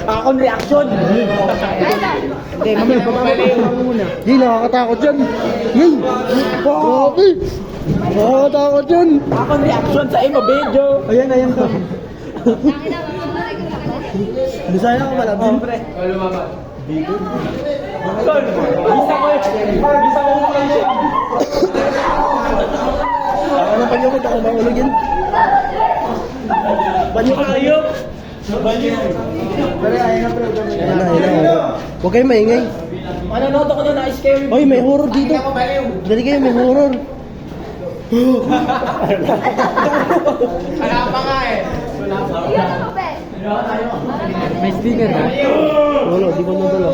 Akong reaction. Hindi, mamaya muna. Hindi, nakakatakot yan. Yay! Grabe! Nakakatakot yan. Akong reaction sa imo video. Ayan to. Bisaya ka pala, Bin. Tol, bisa ko siya. Ano pa niyo ko? Ako mahulog yan. Banyo ka. Ayop. Ayan na. Huwag kayo maingay. Manonood ako na na-scary. Hoy, may horror dito. Dali kayo, may horror. Wala pa nga eh. May sticker ha? Wala, di ko nadala.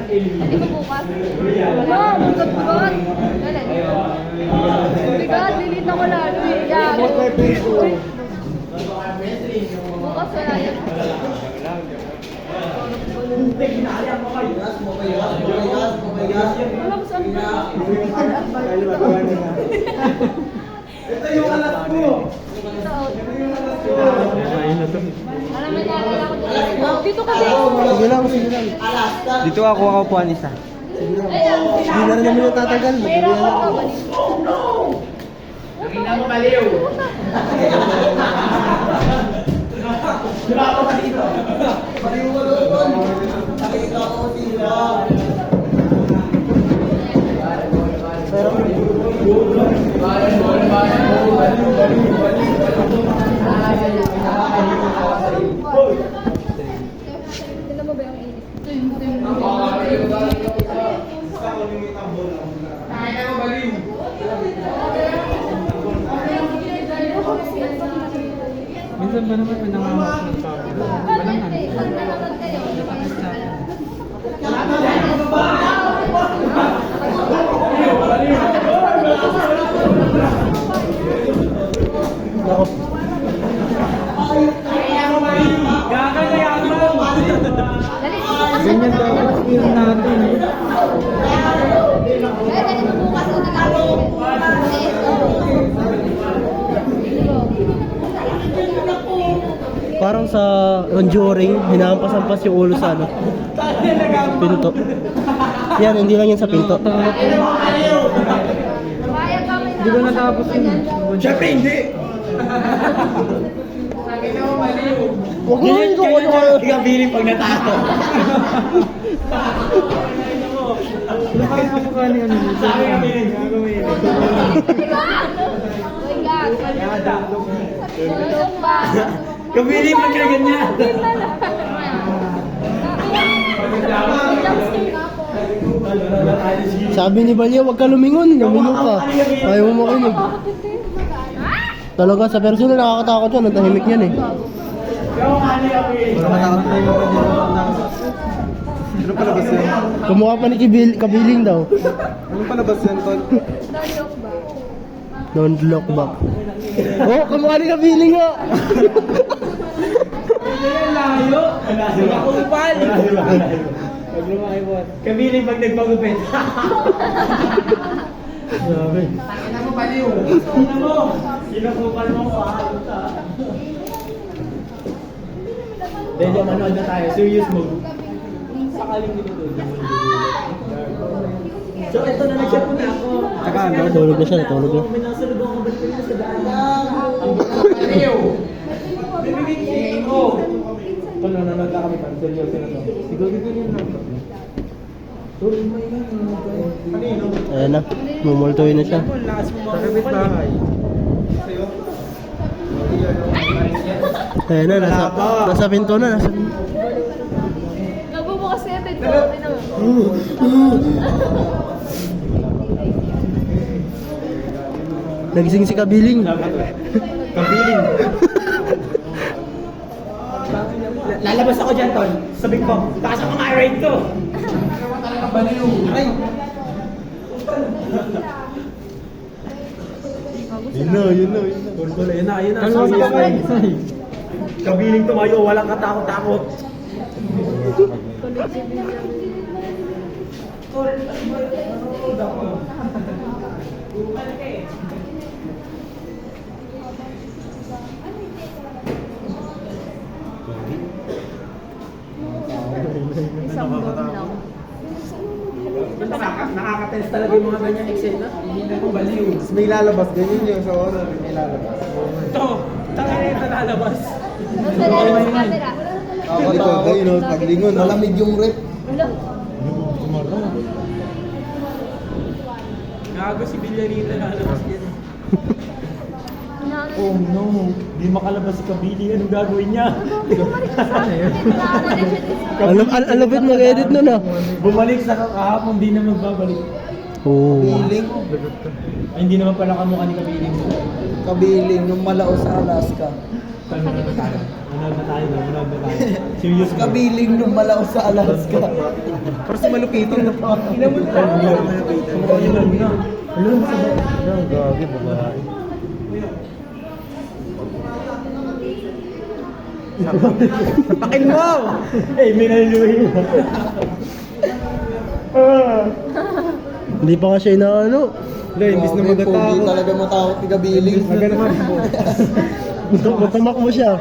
Hindi ko bukas. Wala, bukat-bukat. Bigat, delete ako lalo eh. Yan. Bukas wala yan. Wala ko saan ba? Ito yung anak ko. Alam mo, naalala ko dito. Dito kasi. Sige lang. Dito ako upuan isa. Hindi na rin namin natatagal. Mayroon Magkabila ako lang. ba? Nakina mo baliw. Wala ko pa dito. Baliw mo doon. Nakita ko sila. Tignan mo ba yung init? Nakina mo baliw. Minsan ba naman may nangamak ng sabi? Walang ano. Nako. Ganyan dapat yun natin. Dali mo bukas o Parang sa Conjuring, hinahampas-hampas yung ulo sa ano. Pinto. Yan, hindi lang yan sa pinto. Hindi ko natapos yun. Siyempre hindi. Huwag mo rin ko Ikabiling pag natako. Wala kaya ako kani ano dito. Sabi kami, gagawin. Kabiling pag ganyan. Sabi ni Balya, huwag ka lumingon. Lumingon ka. Ayaw mo makinig. Talaga, sa personal nakakatakot yan. Ang tahimik yan eh. Ano palabas yan? Kumukha pa ni Kabiling daw. Ano palabas yan, Tol? Don't look back. Oh, kumukha ni Kabiling nga. Layo. Nakupal. Pag lumaki po. Kabiling pag nagpagupit. Grabe. Ano mo baliw? Ano mo? Sinakupal mo ko. Dahil manood na tayo. Serious move. Sakaling dito doon. So ito na nag-share na ako. Saka ano? Natulog na siya, natulog na. Minasulog ako ba't kayo sa daan? Ang baliw. Bibigyan ko. Tol, nanonood na kami. Seryoso na to. Siguro yun lang. Tol, may Kanino? Ayan na, mumultuin na siya. Lakas mo Sa kapit bahay. Ayan na, nasa pinto na. Nagbubukas na yung pinto. Nagising si Kabiling. Kabiling. Lalabas ako dyan, Ton. Sabi ko, takas ang mga ride ko. Ay! Yun na. Tulgol, yun na. Kalma ka ba? Kabiling tumayo, walang katakot-takot. isang dorm lang. Nakaka-test talaga yung mga ganyang eksena. Hindi na ko baliw. Tapos may lalabas, ganyan yung sa horror, may lalabas. Ito, tangin na ito lalabas. Doon sa lalabas sa camera. Nakakatakot. Ayun o, paglingon. Malamig yung rep. Wala. Gago si Villarita lalabas yan. Oh no, di makalabas si Kabili, anong gagawin niya? Ang lupit mag-edit nun ah. Bumalik sa kahapon, di na magbabalik. Oo. Kabiling. Ay, hindi naman pala kamukha ni Kabili. Kabiling nung malao sa Alaska. Manood na tayo, manood na tayo. Serious ka. Kabiling nung malao sa Alaska. Pero si Malupito na pa. Inamon ka. Alam mo sa ba? Ang gagi, babae. Sapakin mo! Eh, may naliluhin mo. Hindi pa kasi na ano. Wala, imbis na Hindi magatakot. talaga matakot ni Kabiling. Naganaman mo. Matamak mo siya.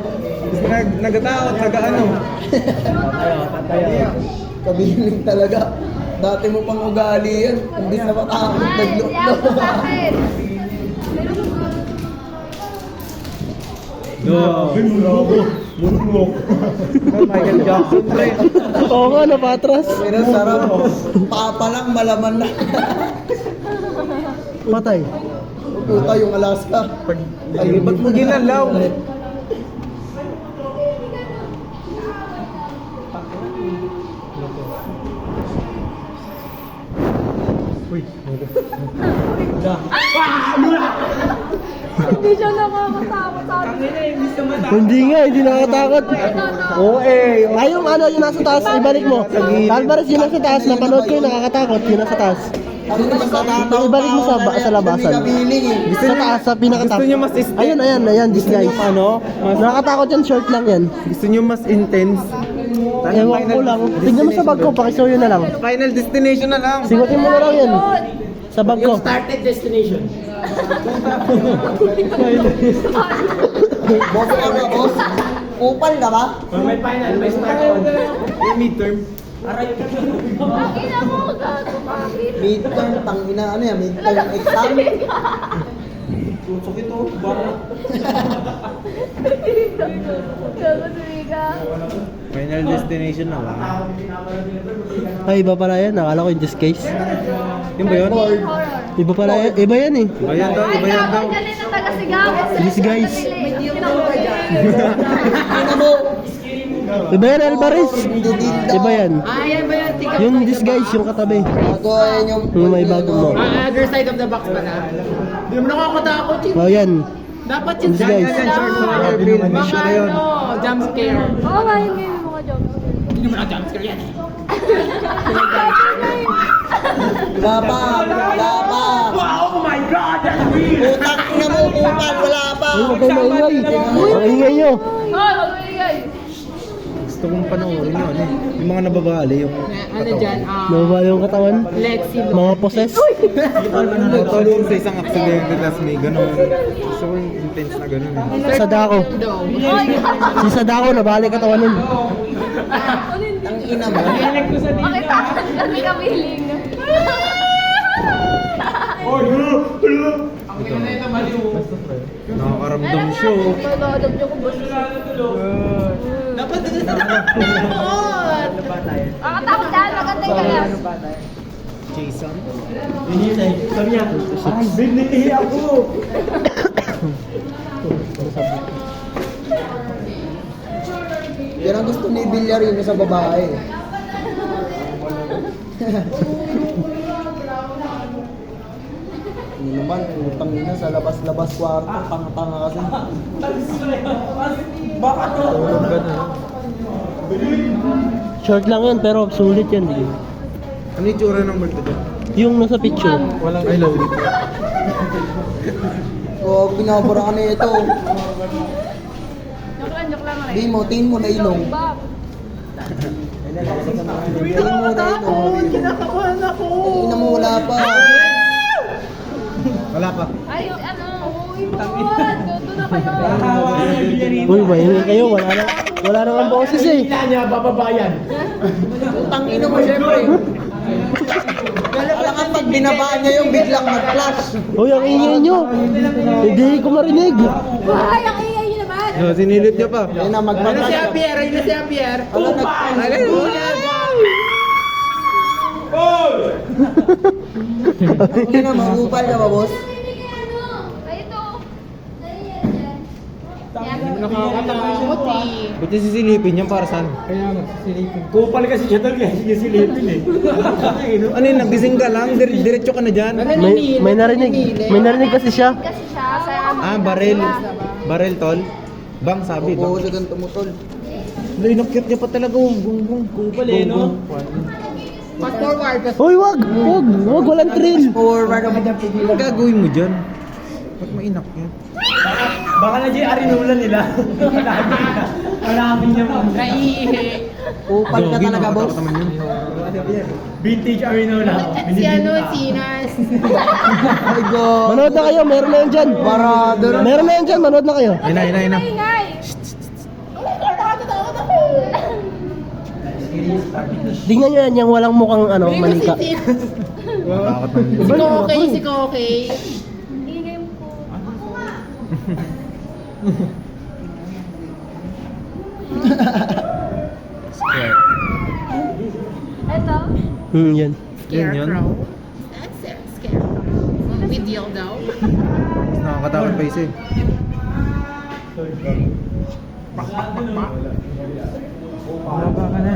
Nagatakot, ano? Tayo. Kabiling talaga. Dati mo pang ugali yan. Hindi na matakot. Ay, Naglok siya ako sa akin. No, Moonwalk. Michael Jackson, pre. Oo nga, napatras. Pero sarap. Papa lang, malaman na. Patay. Puta yung Alaska. Ay, ba't mo ginalaw? Uy, Hindi siya nakakatakot sa akin. Hindi nga, hindi nakatakot. Oo eh. Ay, yung ano, yung nasa taas, ibalik mo. Alvarez, yung nasa taas, napanood ko yung nakakatakot, yung nasa taas. Ano naman sa tataw? Ibalik mo sa labasan. Kabiling eh. Sa taas, sa pinakatak. Gusto niyo mas Ayan, this guy. Nakakatakot yan, short lang yan. Gusto niyo mas intense? Ewan ko lang. Tignan mo sa bag ko, pakisaw yun na lang. Final destination na lang. Singutin mo na lang yan. Sa bag ko. Started destination. Boss ka ba, boss? Kupal ka ba? May final, may start. May midterm. Ina mo, gato, bakit? Midterm, tangina, ano yan? Midterm exam? Tusok ito, bakit? Gago, sumiga. Final destination na lang. Ay, iba pala yan. Nakala ko in this case. Yun ba yun? Horror. Iba pala yan. Iba yan eh. Iba yan daw, Ay, iba yan daw. dapat ganun na taga-sigaw. This guys. Ano mo? Iba yan, Alvarez. Iba yan. Ayan ba yan? Yung this guys, yung katabi. Bago ayan yung... Yung may bago mo. Other side of the box ba na? Hindi mo nakakatakot yun. Oh, yan. Dapat This guys. Mga ano, jump scare. Oo, mahin ngayon yung mga jokes. Hindi mo na jump scare yan. Wala pa. Oh my God! Utang ina mo, kupal, wala pa. Ay, huwag kayo maingay. Ang ingay nyo. Hoy, mag-uligay. Gusto kong panoorin yun eh. Yung mga nababali, yung... Ano dyan? Nababali yung katawan. Lexi. Mga possess. Tol yung sa isang aksidente, tapos may ganun. Gusto ko yung intense na ganun eh. Sadako. Si Sadako, nabali katawan nun. Ang ina mo. Bakit takot ka ni Kabiling? Nakakaramdam siya oh. Pag-aadap niyo kung basta. Dapat dito sa nakakot. Nakakatakot yan, maganda yung kaya. Jason? Sabi niya, parang biniti ako. Yan ang gusto ni Villarino sa babae. Hindi naman, utang ina sa labas-labas kwarto. Tanga-tanga kasi. Baka to. Short lang yan, pero sulit yan. Di. Ano yung tsura ng multo doon? Yung nasa picture. Walang I love it. O, binabara ka na ito. Joke lang rin. Di mo, tingin mo na ilong. Bab. Tingin mo na ilong. Kinakabahan ako! Tingin mo, wala pa. Wala pa. Ay, ano? Uy, God. na kayo. Uy, mahingi kayo. Wala nang boses eh. niya, bababayan. Utang ino mo, syempre. Alam ka, pag binabaan niya yung biglang mag-flash. Uy, ang ingay nyo. Hindi ko marinig. Ay, ang ingay niyo naman. No, sinilip niya pa. Ayun na, mag-flash. Ayun na si Javier. Hindi na, mahupal ka ba, boss? Ay, ito. Nakakatakot eh. Ba't niya sisilipin niya para saan? Kaya nga, sisilipin. Kupal kasi siya talaga, hindi sisilipin eh. Ano yun, nagising ka lang? Diretso ka na dyan? May narinig kasi siya. Kasi siya, sa Barel. Barel, tol. Bang, sabi. Oo, siya ganun tumutol. Hindi, nakit niya pa talaga. Gung. Kupal eh, no? Fast forward. Uy, wag! Walang thrill. Forward. Ang gagawin mo dyan? Ba't mainak yan? Baka na dyan arinulan nila. Hanapin niya mo. Naiihi. Upal ka talaga, boss. Vintage Arinola. Si ano, Sinas. Ay, God. Manood na kayo, meron na yan dyan. Barado na. Meron na yan dyan, manood na kayo. Ina. Ingay. Tingnan nyo yan, yung walang mukhang manika. Takot naman. Si Kokey. Ingay mo po. Ito. Yan. Yan yun. That's it. Scarecrow. With dildo. Mas nakakatakot pa isa eh. Baka ka na.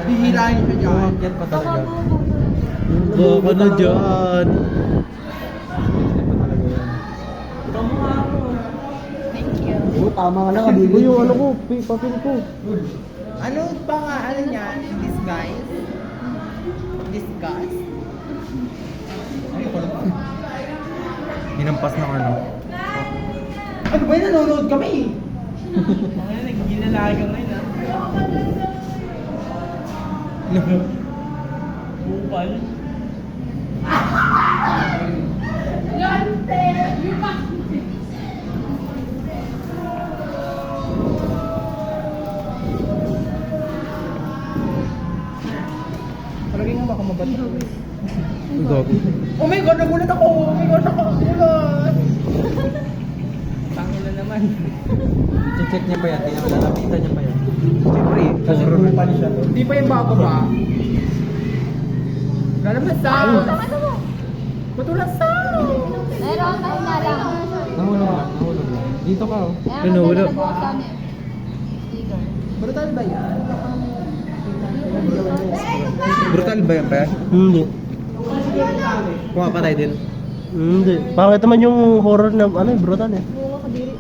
Hihirain siya dyan. Yan pa talaga. Baka Baka na dyan. Thank you. Oo, tama ka na, Uy, kabili. yung ano ko, papel ko. Ano pa nga, ano niya? Disguise? Disguise? Hinampas ng ano. Ano ba yun? Nanonood kami. Ginalaki ka ngayon ah. Bupal. Palagi nga baka mabato. Gago. Oh my God, nagulat ako! Oh my God, nakakulat! Tango na naman. Check niya pa yan. Lalapitan niya pa yan. Siyempre, Kasi bupal siya. Hindi pa yung bababa. Lalabas sound! Matulang sound! Meron, tayo na lang. Nahulog lang. Dito ka oh. Ayan, Ano, wala. nagbukas kami. Sticker. Brutal ba yan? Brutal ba yan, pa? Hindi. Pumapatay din. Hindi. Pangit naman yung horror na, brutal eh. Bunga ka diri.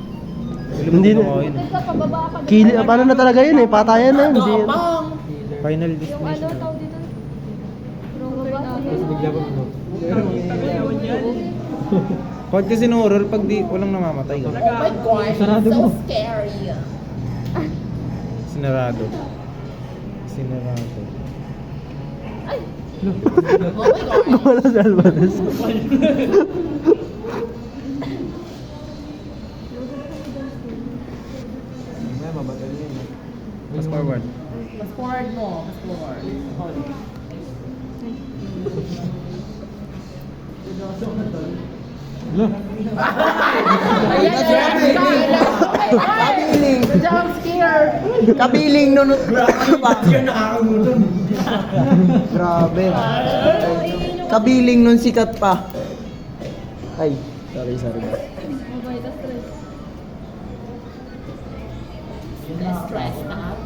Hindi na. Ito sa pababa ka. Paano na talaga yun eh, patayan na yun. Hindi. Final Yung ano, destination. tawag dito. Yung baba natin. Bigla ba mo? Kahit kasi no horror pag di walang namamatay. Oh my God, Sarado so mo. scary. Sinarado. Ay! Oh my God. Wala si Alvarez. Fast forward. Mas forward mo, mas forward. Kabiling. Jump scare. Kabiling nun. Ano ba? Grabe. Kabiling nun sikat pa. Ay, sorry. Okay, that's stress. Stress out.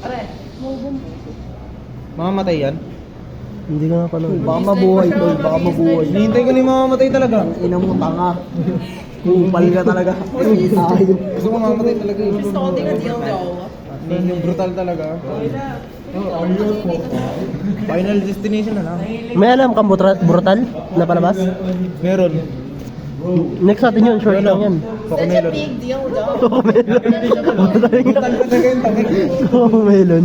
Are, move. Mamamatay yan? Hindi ka nga pala. Baka mabuhay tol, baka mabuhay. Hinihintay ko na yung mamamatay talaga. Ina mo tanga. Kupal ka talaga. Ayun. Gusto ko mamamatay talaga eh. He's holding a dildo. Yung brutal talaga. Final destination na lang. May alam kang brutal na palabas? Meron. Next natin yun, short lang yan. Such a big dildo. Brutal talaga yung tangin. Melon.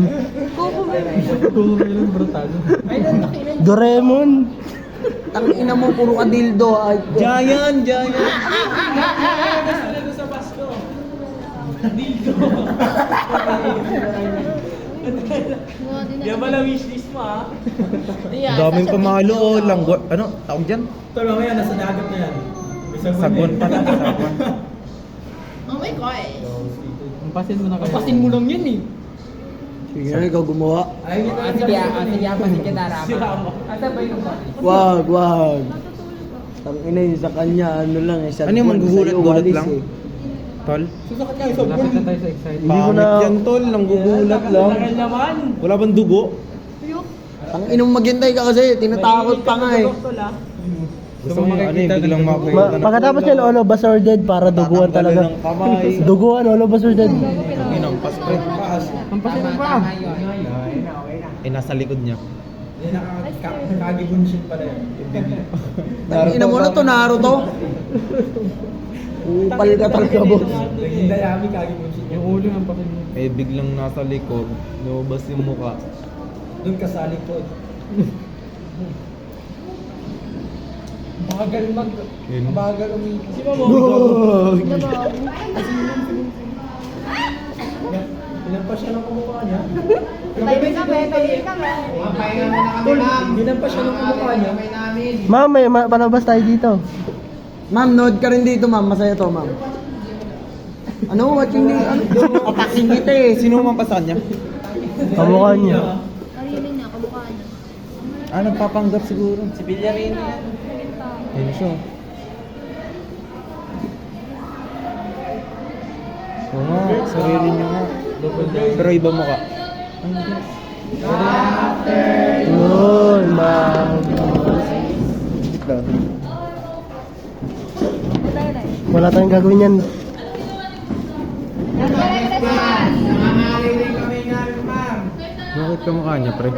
Melon brutal. Doraemon. Tangina mo, puro ka dildo. Ay, Giant, giant. Yan ba na wishlist mo ah? Daming pamalo, oh. Langgo, ano, tawag dyan? Pero mamaya, nasa dagat na yan. Sagon pala, sagon. Oh my God. Pasin mo lang yan eh. Sige na, ikaw gumawa. Sige, pasin kita Rama. Wag, wag. Tangina yun sa kanya, ano lang eh. Ano yung manggugulat-gulat lang? Tol? Hindi ko na... Pangit yan, tol. Nanggugulat lang. Wala bang dugo? Tanginong maghintay ka kasi, tinatakot pa nga eh. Gusto mo ano eh, biglang makakita na. Pagkatapos yan, all of us are dead para duguan Tatanggalin talaga. ng kamay. Duguan, all of us are dead. Inang paspread paas. Tama yun. Eh, nasa likod niya. Kagibunshin pala yun. Tangina mo na to, Naruto. Upal ka talaga, boss. Dayami, kagibunshin. Yung ulo ng pakin mo. Eh, biglang nasa likod. Lumabas yung mukha. Doon ka sa likod. Bagal Yun. bagal umikot. Si Mamo. Ilan pa siya ng kumukha niya? Tayo kami. Pahinga mo na kami, ma'am. Ilan pa siya ng kumukha niya? Kami namin. Ma'am, may palabas tayo dito. Ma'am, nood ka rin dito, ma'am. Masaya to, ma'am. Ano? Watching dito? Ano? Ataking kita eh. Sino man pa sa kanya? Kamukha niya. Narinig na, kamukha niya. Ah, nagpapanggap siguro. Si Villarin. Ayun siya. Oo nga, sarili niya nga. Pero iba mukha. Yun, ma'am. Wala tayong gagawin yan. Nangangaling kami nga, ma'am. Bakit kamukha niya, pre?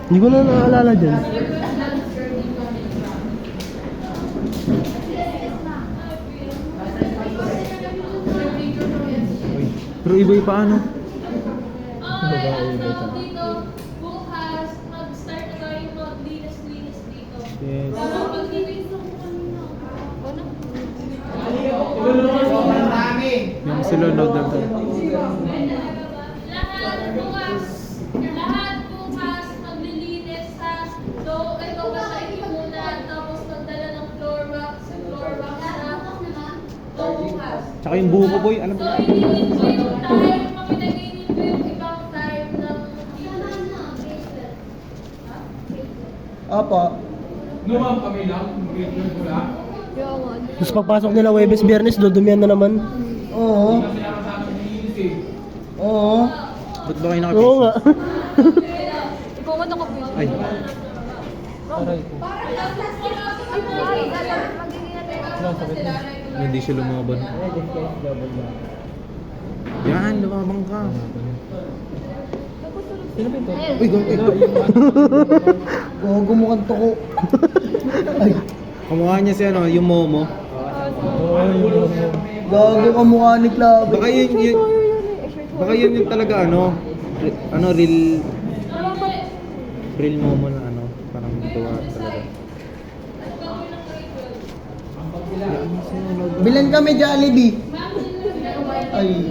Hindi ko na naalala dyan. Pero iba yung paano? Dito, bukas, mag-start na tayo mag-linis-linis dito. Yes. Mag-linis ng kanina. Ano? Sobrang dami. Yung sila nagdagdag. Lahat bukas, maglilinis ha. So, ito basahin muna, tapos magdala ng floor wax na. So, bukas. Tsaka yung buko boy, alam mo? So, inilin ko yung time, makinaginin ko yung ibang time ng Apa. Tapos pagpasok nila Webes, Biyernes, dudumihan na naman. Oo. Oo. Ba't ba kayo Oo nakapis? nga. Ikaw nga nakapis. Ay, hindi siya lumaban. Yan, lumabang ka. Uy, gogo mo kang tuko. Ay, Kamukha niya si ano, yung Momo. gago ka mukha ni Club. Baka yun yung talaga ano, real Momo na ano, parang tuwa talaga. Bilan kami Jollibee. Ay.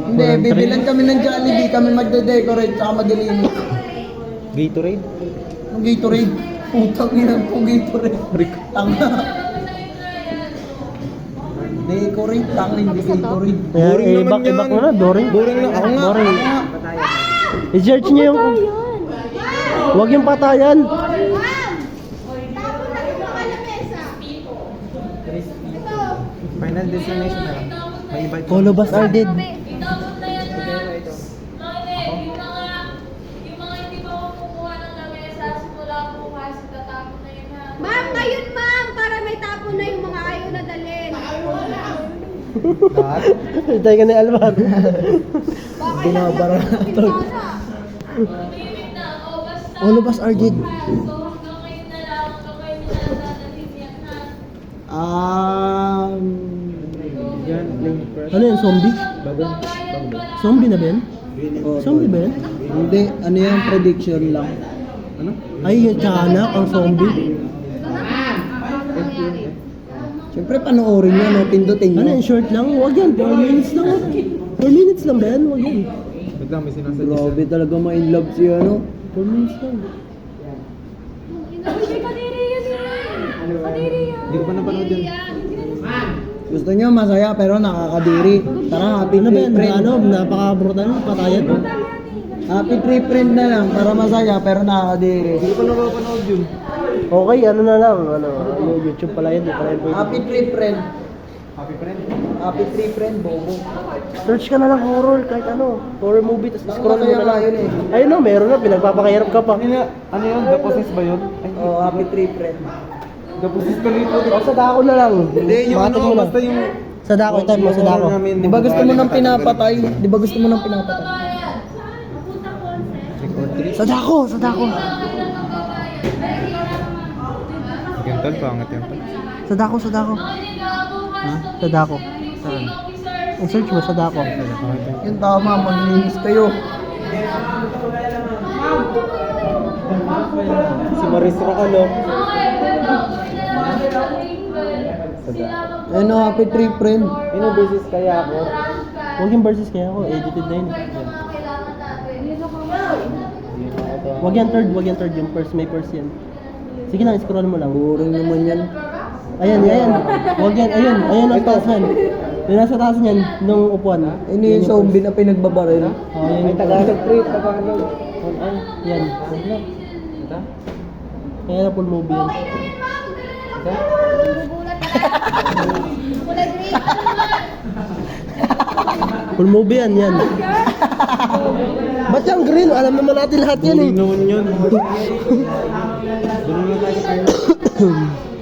Hindi, bibilan kami ng Jollibee, kami magde-decorate tsaka maglilinis. Gatorade? Ang Gatorade. Putang ina po Gatorade. Tanga. Decorate, tanga hindi Gatorade. Kaya, Boring naman back yan. mo na, boring. Boring lang. Ako nga. Boring. Ako nga. I-search niyo yung... Huwag yung patayan. Final destination na lang. May iba ito. All of us are dead. Itapon na yan na. Yung mga hindi pa kumukuha ng lamesa, simula bukas, itatapon na yan ha. Ma'am, ngayon ma'am, para may tapon na yung mga ayaw na dalhin. Tayo ka ni Alvar. Binabara na to. Tumimik na, o basta. All of us are dead. So hanggang ngayon na lang, hanggang ngayon na lang dadalhin yan ha. Yan, lane first. Ano yan, zombie? Babayad pa lang. Zombie na ba yan? Zombie ba yan? Hindi, ano yan, prediction lang. Ano? Ay, yung tiyanak, ang zombie. Siyempre, panoorin nyo, no? Pindutin Ano nyo. yan, short lang? Huwag yan, 4 minutes lang. 4 minutes lang ba yan? Huwag yan. Wait lang, may sinasadya Grabe talaga ma-in love si ano. 4 minutes lang. Uy, kadiri yan eh. Kadiri yan. Hindi ko pa napanood yun. Gusto nyo masaya pero nakakadiri. Tara, happy Ano ba trip yan? friend. Ano, napaka-brutal, patayan. Happy trip friend na lang para masaya pero nakakadiri. Hindi ko pa napapanood yun. Okay, ano na lang, ano, YouTube pala yun, di pala yun. Happy trip friend. Happy friend. Happy trip friend, bobo. Search ka na lang horror, kahit ano, horror movie, tapos scroll mo Kaya na lang. nga yun eh. Ayun no, meron na, pinagpapakahirap ka pa. Ano yun? The Possess ba yun? Ay, Oh, happy trip friend. The Possess pa rin po. O, sa dako na lang. Hindi, yung Bakit ano, mo na? basta yung... Sa dako, type mo, sa dako. Di ba gusto mo nang pinapatay? Di ba gusto mo nang pinapatay? Bayan. Punta concept. Record 3. Sa dako, sa dako. Kailan magbabayad? Sige, tol, pangit yan tol. Sa dako, sa dako. Sa dako. Ang search mo, sa dako. Yun tama, maglinis kayo. Si Marisra ka, no? Ano, happy trip friend. Ano, basis kaya ako? Huwag yung versus kaya ako, edited na yun. Huwag yan third, yung first, may first yan. Sige lang, scroll mo lang. Boring naman yan. Ayan, ayan. Huwag yan, ayun ang taas yan. Yung nasa taas niyan, nung upuan. Ini yung zombie na pinagbabaril. Oh, yan yung Tagalog trip, Tagalog. Ay, yan. Kaya na full movie yan. Kulay green. Full movie yan, yan. Ba't yung green? Alam naman natin lahat yan eh. Noon yun. Doon na tayo kayo.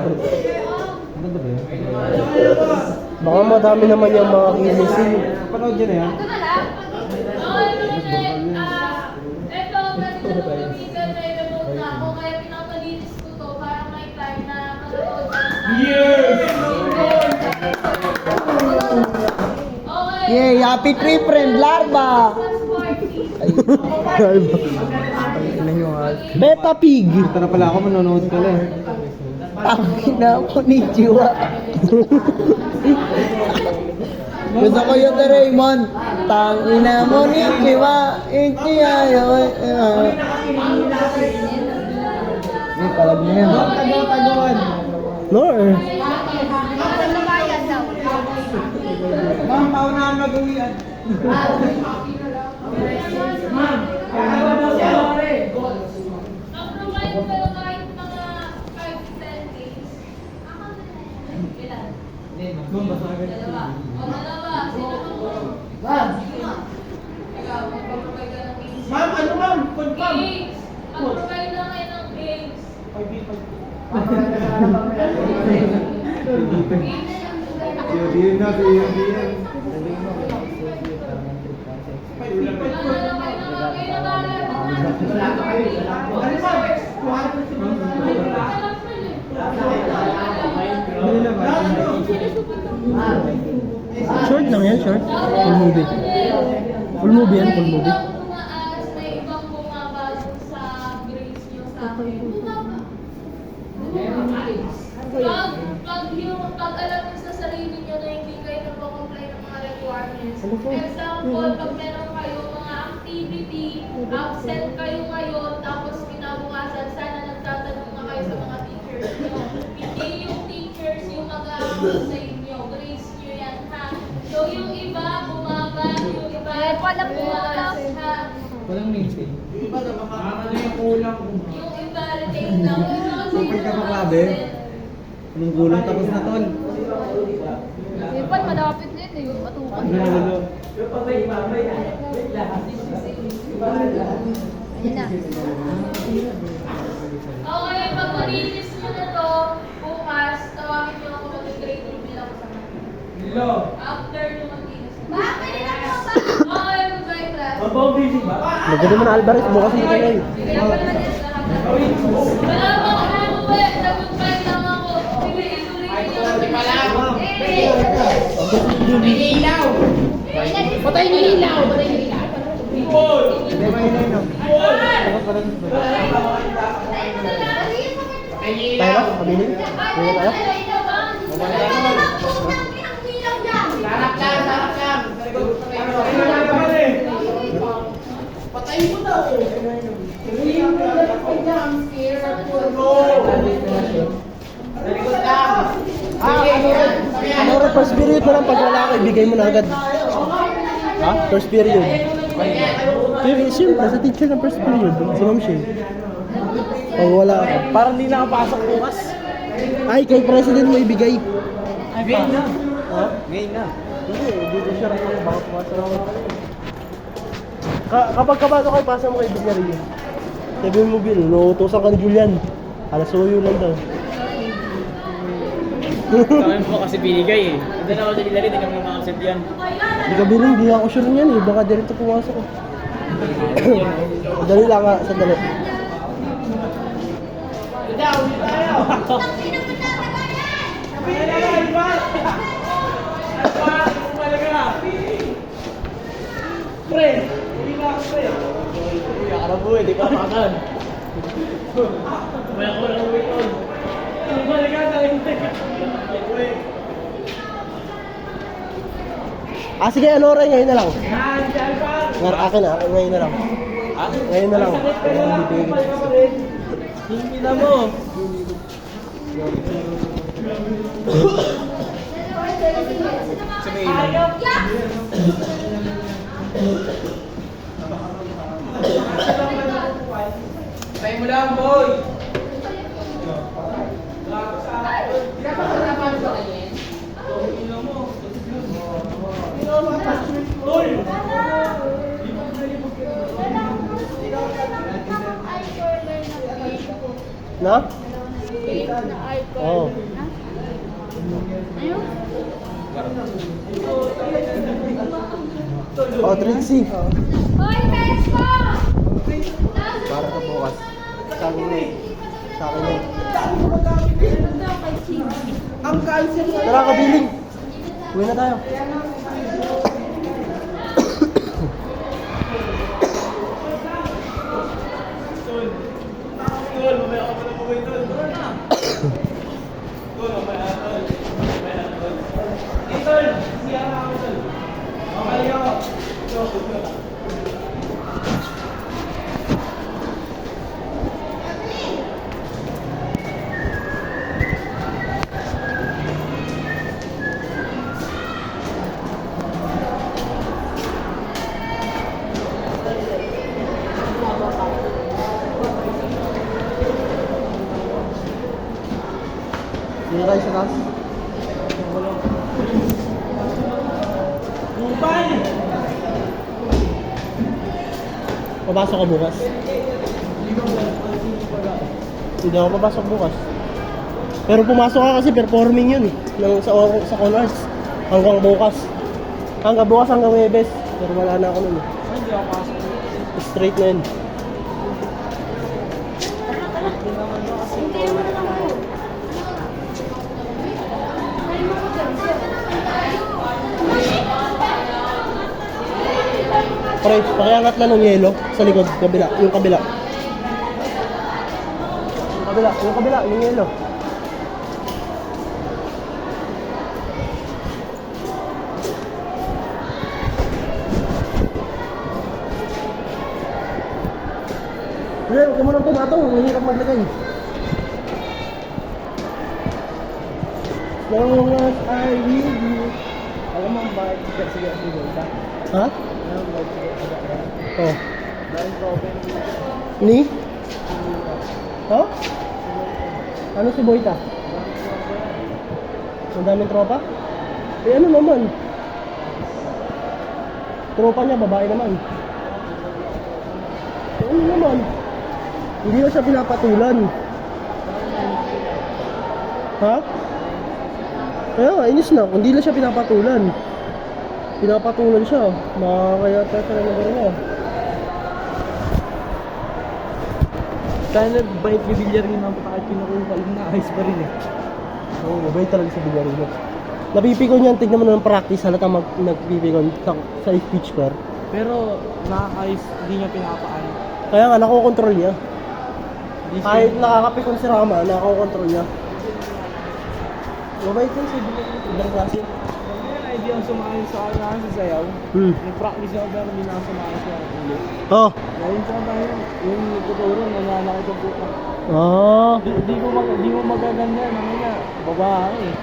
Ano ba yun? Baka madami naman yung mga kinisin. Panood yun na yan? Ito, ganito na gamitin na i-remote na ako. Kaya pinapalinis ko to para may time na manood ka Okay. Yay, happy trip friend, larva. Ano nyo nga? Beta Pig! Ito na pala ako, manonood pala eh. Tangina ko ni Jiwa. Gusto ko yung Raymond. Tangina mo ni Jiwa. Ikiyayo. Hindi, palag na yan. No, eh. Para mabayad daw. Ma'am, paunahan mag-uwian. Ang provide ko kayo kahit mga 5 to 10 days. Ilan? Dalawa. O dalawa. Sino mo? Ikaw, magpaprovide ka ng games. Ma'am, ano ma'am? Confirm. Games. Mag-provide lang kayo ng games. Yun na, yun. Short lang yan, short. Full movie. Full movie yan, full movie. Tumaas, may ibang bumaba dun sa grades nyo sa akin. Bumaba. Pag alam nyo sa sarili nyo na hindi kayo nagpo-comply ng mga requirements. For example, pag meron kayo mga activity, absent kayo ngayon, tapos kinabukasan, sana nagtatanong na kayo sa mga teachers nyo. Hindi yung teachers yung mag-aaral sa inyo. Grades nyo yan, ha? So, yung iba, bumaba, yung iba, Walang bumalas, ha? Walang mainstay. Ano yung kulang? Yung iba, retain lang. Yung iba kasi Super ka maklabe. Anong gulang tapos na tol? Ipon, malapit din eh. Matukan. Ano na lalo? Ayun na. Okay, pag malinis nyo na to, bukas, tawagin nyo ako mag-grade review After nyo mag-inis. Bakit na po ba? Okay, mag-bye class. Mabawbisi ba? Lagyan naman na Alvarez, bukas hindi ka ngayon. Sige, ako na wala pa ako umuwi. Nag-goodbye lang ako. Sige, ituloy niyo. Patay niyo ilaw! Patay niyo ilaw! Tayo ba? Pamilin? Pamilin tayo? Ano rin, first period mo lang pag wala ka, ibigay mo na agad. Ha? First period. Pero siyempre, sa teacher ng first period, si Ma'am Shea. Pag wala ka. Parang di nakapasok bukas. Ay, kay president mo ibigay. Ngayon na. Ha? Ngayon na. Hindi, dito siya rin yung bawat pasa lang. Kapag kabado kayo, pasa mo kay Villarreal. Sabi mo, Bill, nauutosan ka ni Julian. Alas uyo lang daw. Kami mo kasi binigay eh. Hindi na ako sa Hillary, hindi kami makakasend yan. Hindi ka bilhin, hindi ako sure niyan eh. Baka dirito pumasok ko. Dali lang nga, sandali. Pre! Hindi na ako pre! Kaya ka na buhay, di pa makan. May ako lang uwi on. Balik ka na rin. Ah, sige, ano oras ngayon na lang. Nandiyan pa! Akin na, ngayon na lang. Ngayon na lang. Hindi na mo. Tayo mo lang, boy! Na? Oo. Oh, Trixie. Hoy, Pesco! Para ka bukas. Sa akin na. Sa akin na. Ang cancer na. Tara, kabiling. Uwi na tayo. Hindi tayo sa taas. Upan! Papasok ka bukas. Hindi ako papasok bukas. Pero pumasok ka kasi performing yun eh. Sa Conards. Hanggang bukas. Hanggang bukas, hanggang Webes. Pero wala na ako nun eh. Straight na yun. Pre, pakiangat lang ng yelo sa likod, kabila, yung kabila. Yung kabila, yung yelo. Pre, huwag ka mo nang pumatong, mahirap maglagay. Long as I will you. Alam mo ang bakit kasi si Volta? Ha? Alam mo bakit si Oh. Dahil open Ni? Ha? Ano si Boyta? Ang daming tropa? Eh ano naman? Tropa niya, babae naman. Eh ano naman? Hindi na siya pinapatulan. Ha? Kaya nga, inis na. Kung di lang siya pinapatulan. Pinapatulan siya. Kaya tayo na gano'n. Kaya nagbait ni Villarino ang kahit kinukuha lang na ayos pa rin eh. Oo, mabait talaga sa Villarino. Napipikon yan, tignan mo na ng practice, halata nagpipikon sa speech car. Pero nakakayos, hindi niya pinapaano. Kaya nga, nakokontrol niya. Hindi siya- Kahit nakakapikon si Rama, nakokontrol niya. Mabait yan sa Villarino, ibang klase. Kaya hindi ang sumayon sa kanya sa sayaw. Nag-practice ako pero hindi na ako sumayon sa ulit. Oh. Dahil sa tayo, yung nagtuturo, nananakit ang buka. Ah. Di mo magaganda, mamaya, babae eh.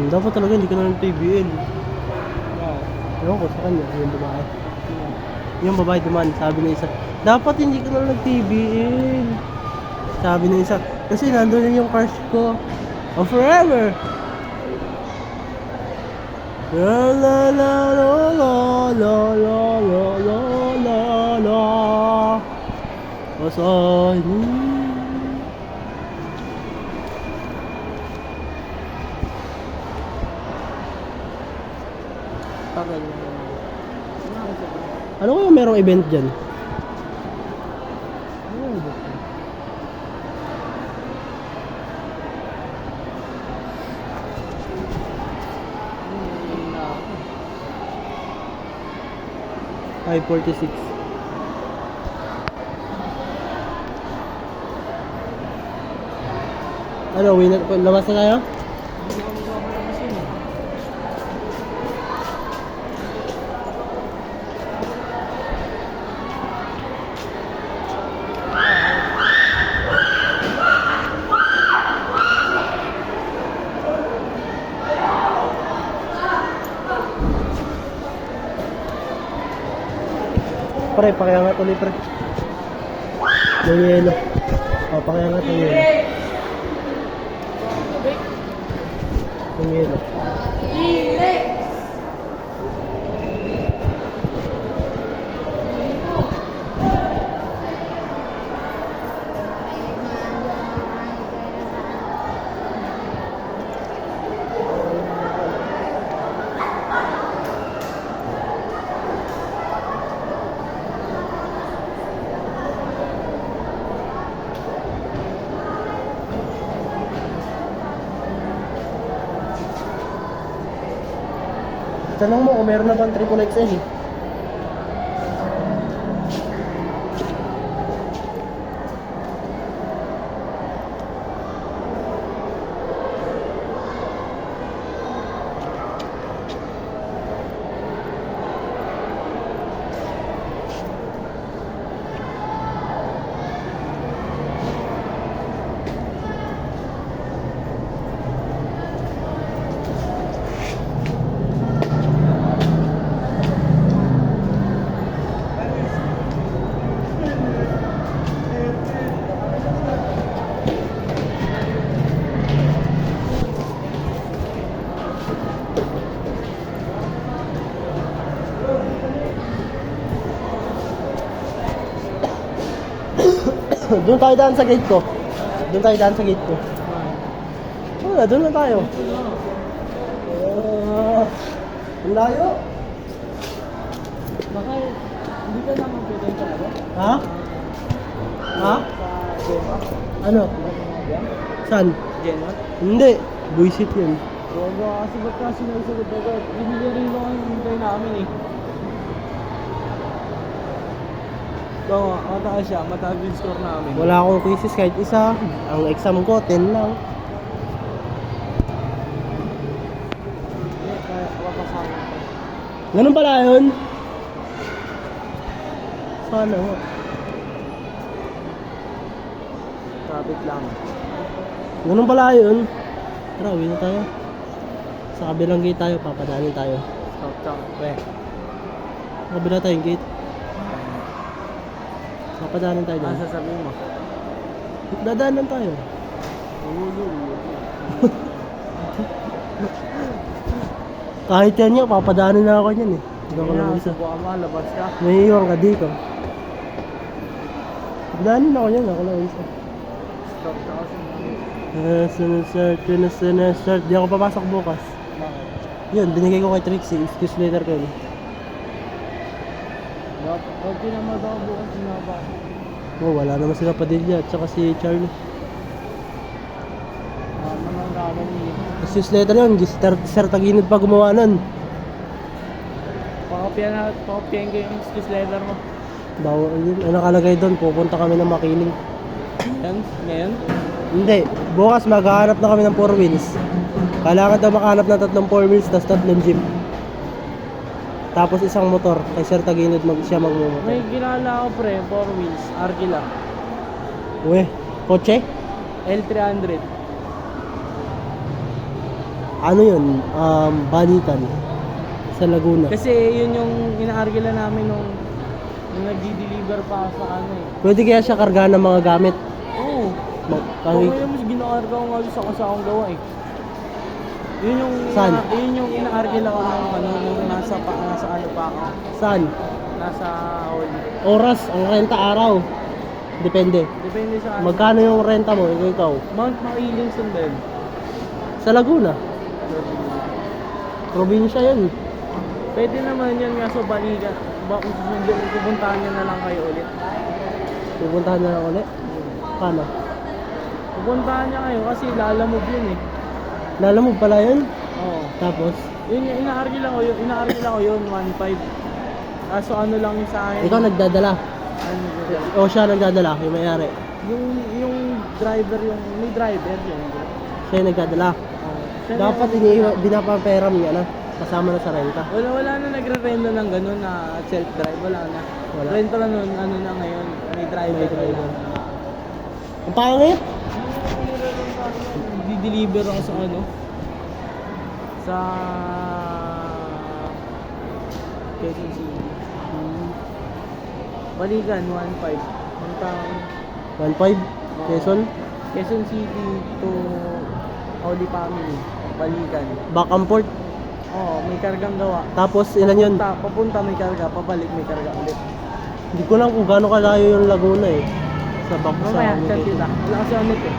Dapat talaga hindi ka na ng TBL. Yeah. Ewan ko sa kanya, yung babae. Yung babae naman, sabi na isa, dapat hindi ka na nag-TBL. Sabi na isa, kasi nandun na yung crush ko. Oh, forever! La la la la la la la la la la la. Asahin mo. Tagal. Ano kaya merong event dyan? Ay, 46. Ano, labas na tayo? Pre, pakiangat ulit pre. Yung yelo. O, pakiangat yung yelo. Yung yelo. Tanong mo kung meron na bang triple XL eh. Doon tayo daan sa gate ko. Doon tayo daan sa gate ko. Wala, doon na tayo. Ang layo. Baka hindi ka naman pwede yung talaga. Ha? Ha? Sa Genwa. Ano? Saan? Genwa? Hindi. Buisit yun. Rogo, kasi ba't kasi nagsagot agad? Ibigay rin lang ang hintay namin eh. So, mataas siya, mataas yung score namin. Wala akong quizzes kahit isa. Ang exam ko, 10 lang. Kaya papasama ko. Ganun pala yun? Sana nga. Traffic lang. Ganun pala yun. Tara, uwi na tayo. Sa kabilang gate tayo, papadaanin tayo. Stop. Weh. Sa kabila tayong gate. Papadaanin tayo Ano dyan. sasabihin mo? Dadaanan tayo. Kahit yan niya, papadaanin na ako niyan eh. Hindi ako lang isa. Subukan mo, labas ka. May iwan ka dito. Danin ako yan, ako lang isa. Stop na kasi. Sinasart. Di ako papasok bukas. Bakit? Yun, binigay ko kay Trixie. Excuse letter ko yun. Pag pinamad ako bukas, sinaba. Oh, wala naman sila Padilla at saka si Charlie. Manang naman yun. Excuse letter yun, Sir Taginid pa gumawa nun. Pakopyan ko yung excuse letter mo. Bawal yun. Ano nakalagay doon? Pupunta kami ng Makiling. Yan? Ngayon? Hindi, bukas maghahanap na kami ng 4 wheels. Kailangan daw makahanap ng 3 4 wheels, tapos 3 jeep. Tapos isang motor, kay Sir Taginid siya magmumotor. May ginala ako pre, 4 wheels, Argila. Uwe, kotse? L300. Ano yun? Balikan. Sa Laguna. Kasi yun yung ina-Argila namin nung nagdi-deliver pa ako sa ano eh. Pwede kaya siya kargahan ng mga gamit. Oo. Kami, Okay, mas ginakarga ko nga sa kasakang gawa eh. Yun yung Saan? yun yung ina-Argila ko nung ano nung nasa ano pa ako. saan? Nasa hall. Oras, ang renta araw. Depende. Depende sa ano. Magkano yung renta mo? Ikaw. Mount Makiling Sundel. Sa Laguna. Probinsya yun. Pwede naman yun nga sa balikan. Kung susundin, pupuntahan nyo na lang kayo ulit. Pupuntahan na lang ulit. Paano? Pupuntahan niya kayo kasi lalamog yun eh. Lalamog pala yun. Oo. Tapos, Yun yung ina-argue ko yun, 1.5. Kaso ano lang yung sa akin. ikaw nagdadala. Ano yun? O siya nagdadala, yung may-ari. Yung driver, may driver yun. Siya yung nagdadala. Oo. Siya Dapat binapaperam niya na. Kasama na sa renta. wala na nagre-rento ng gano'n na self-drive. Wala na. Wala. Rento na nun, ano na ngayon, may driver. May driver. Ang pangit. Di-deliver ako sa ano? Sa Quezon City. Balikan, 1.5. Puntang 1.5. Quezon. Quezon City to Audi Family. Balikan. Back and forth. Oo, may kargang gawa. Tapos ilan yun? Papunta may karga, pabalik may karga ulit. Hindi ko lang kung gaano kalayo yung Laguna eh. Sa back sa Mamaya, ano chat dito. kita. Wala kasi ano eh.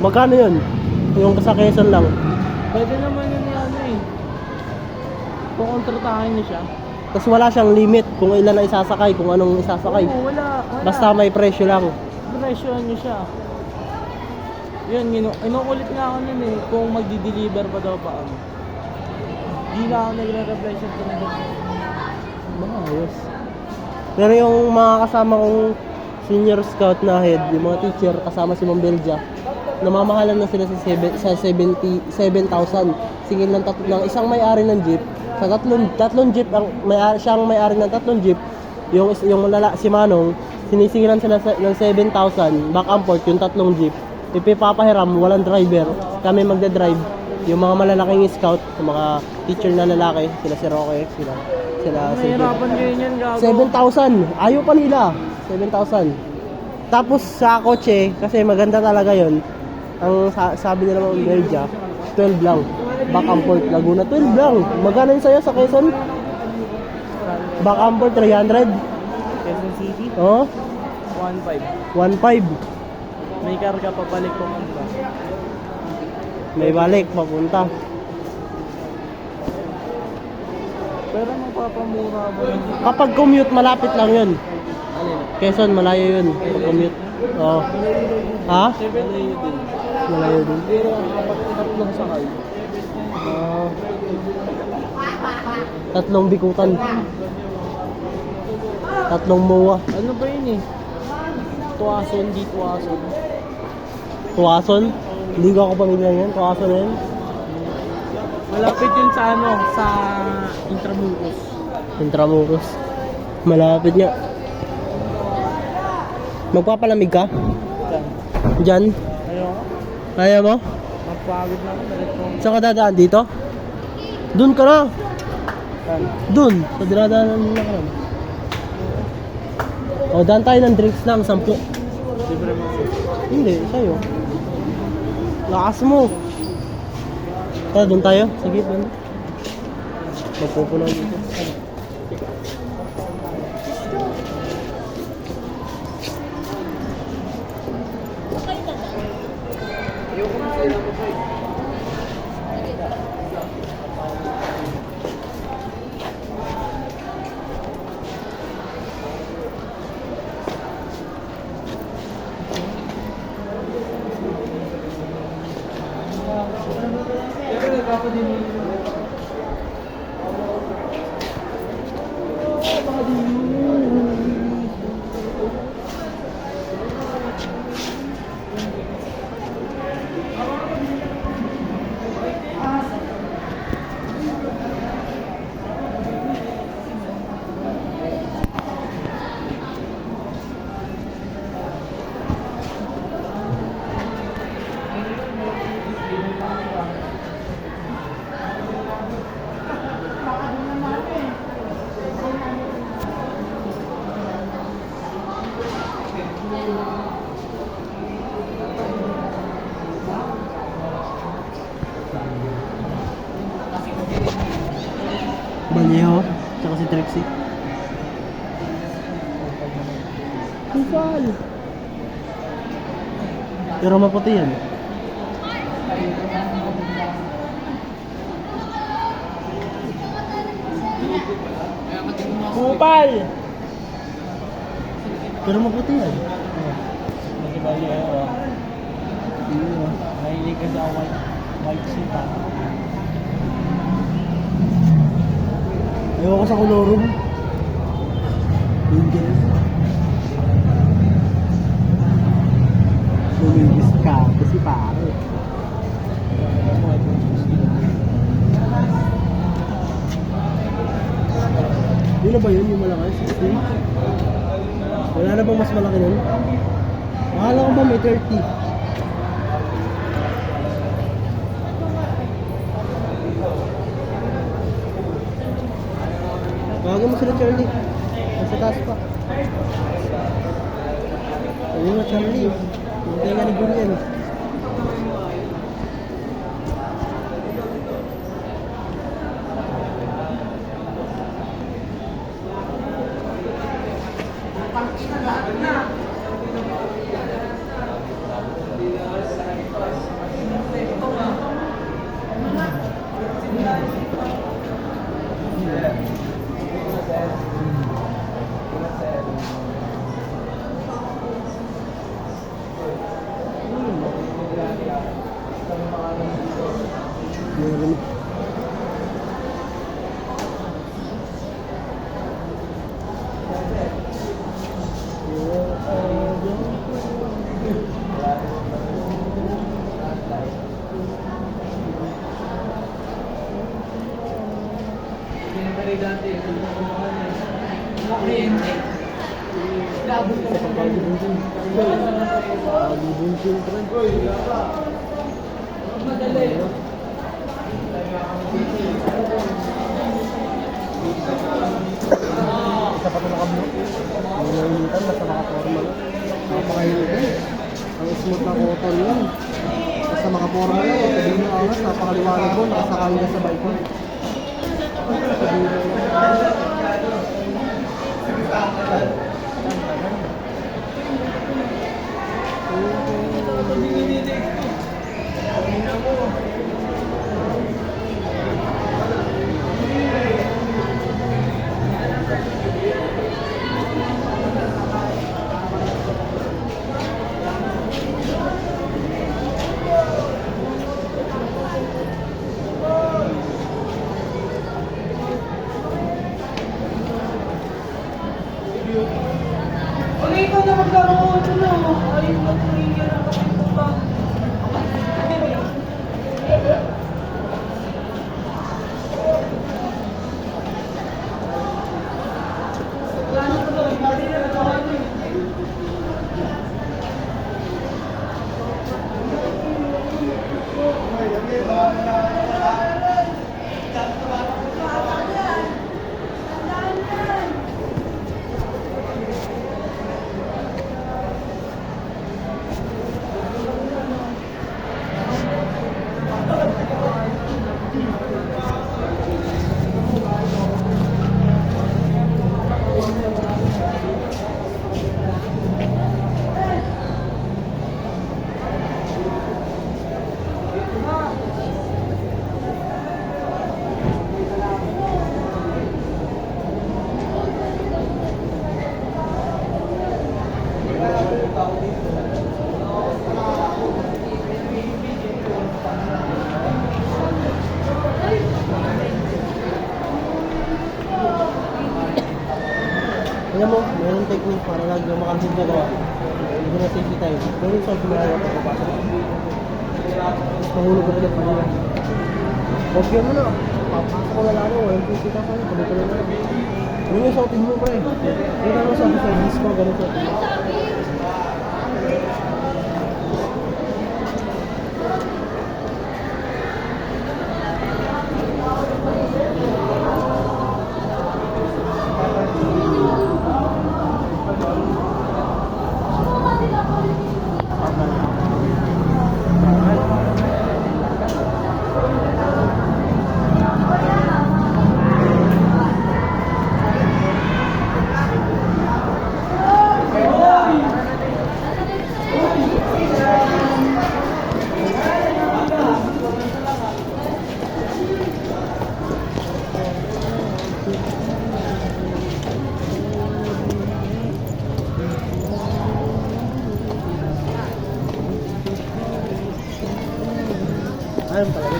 Magkano yun? Yung sa Quezon lang. Pwede naman yun yung ano eh. Kung kontratahin niyo siya. Tapos wala siyang limit kung ilan na isasakay, kung anong isasakay. Oo, wala. Basta may presyo lang. Presyohan niyo siya. Yun, inukulit nga ako nun eh. Kung magdi-deliver pa daw pa ano. Di na ako nagre-reply siya tinanong. Maayos. Pero yung mga kasama kong senior scout na head, yung mga teacher kasama si Ma'am Belgia, namamahalan na sila sa 7,000. Singil ng isang may-ari ng jeep. Sa tatlong jeep, siyang may-ari ng 3 jeep. Yung si Manong, sinisingilan sila ng 7,000, back and forth yung 3 jeep. Ipipapahiram, walang driver. Kami magdadrive. Yung mga malalaking scout, yung mga teacher na lalaki, sila si Roque, sila Mahirapan kayo niyan, gago. 7,000. Ayaw pa nila. 7,000. Tapos sa kotse, kasi maganda talaga yon. Ang sabi nila mga Belgia, 12 lang. Back and forth, Laguna, 12 lang. Magkano yun sa'yo sa Quezon? Back and forth, 300. Quezon City, Oh, 1.5. 1.5. May karga pabalik pumunta. May balik, papunta. Pero magpapamura mo yun. Kapag commute, malapit lang yun. Alin? Quezon, malayo yun. Pag commute. Oh. Ha? Malayo din. Malayo din. Pero kapag tatlong sakay, Ah. 3 bikutan. 3 mowa. ano ba yun eh? Tuwason, di Tuwason. Tuwason? Hindi ko ako pamilya yan. Tuwason na yan. Malapit yun sa ano, sa Intramuros. Intramuros. Malapit nga. Magpapalamig ka? Yan. Diyan? Ayoko. Kaya mo? Mapagod na ako. Diretso. Saan ka dadaan dito? Doon ka na. Yan. Doon. Sa dinadaanan nila ka na. O, daan tayo ng drinks lang. 10. Libre mo. Hindi, sa'yo. Lakas mo. Tara, doon tayo. Sige, doon. Magpupunan dito. Banyeho, tsaka si Trixie. Kupal! Pero maputi yan. Kupal! Pero maputi yan. Nagibali ako. Mahilig ka sa white sheet ah. Ayaw ko sa kolorum. Dangerous. Lumingis ka kasi pare. Yun na ba yun? Yung malaki? 60? Wala na bang mas malaki nun? Akala ko ba may 30? Bago mo sila Charlie. Nasa taas pa. Ayun nga Charlie. Hintay nga ni Julian. Meron. Isa pa ito nakablo. Hindi na initan, basta nakaporma lang. Napakahindi. Ang smooth na cotton yan. Basta makaporma lang, sabihin ng angas, napakaliwanag mo, nakasakali ka sa bike mo. Alam mo, mayroong technique para lang yung makalsin ka gawa. Hindi na safety tayo. Pero yung salt na ayaw pagpapasok. Tapos mahulog ka ulit pa nila. Okay mo na. Papasok ko na lang yung walang safety ka pa. Kami ko na lang. Ano yung saltin mo pre? Yung tanong sa service ko, ganun sa ayun talaga.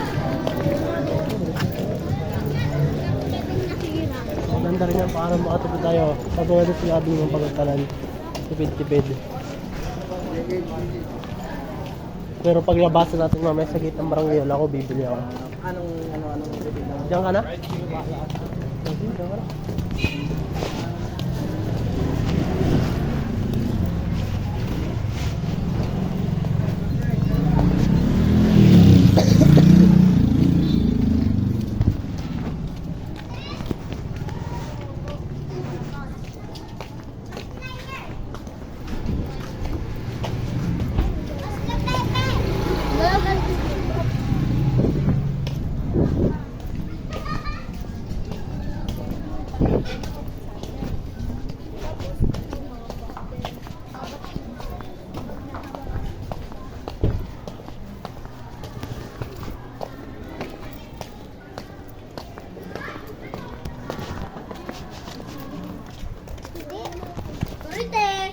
Maganda rin yan para makatipid tayo. Patuloy na sinabi ng pagkakalan. Tipid-tipid. Pero paglabasan natin mamaya sa gate ng barangay, wala ako, bibili ako. Anong tipid na? Diyan ka na? Sige, diyan ka na. Kurite!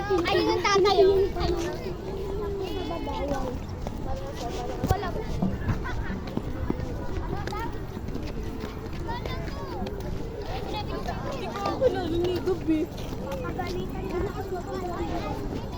Ayun ang tatay. Wala. Hindi ko ako nalunigab eh. Papagalitan na ako.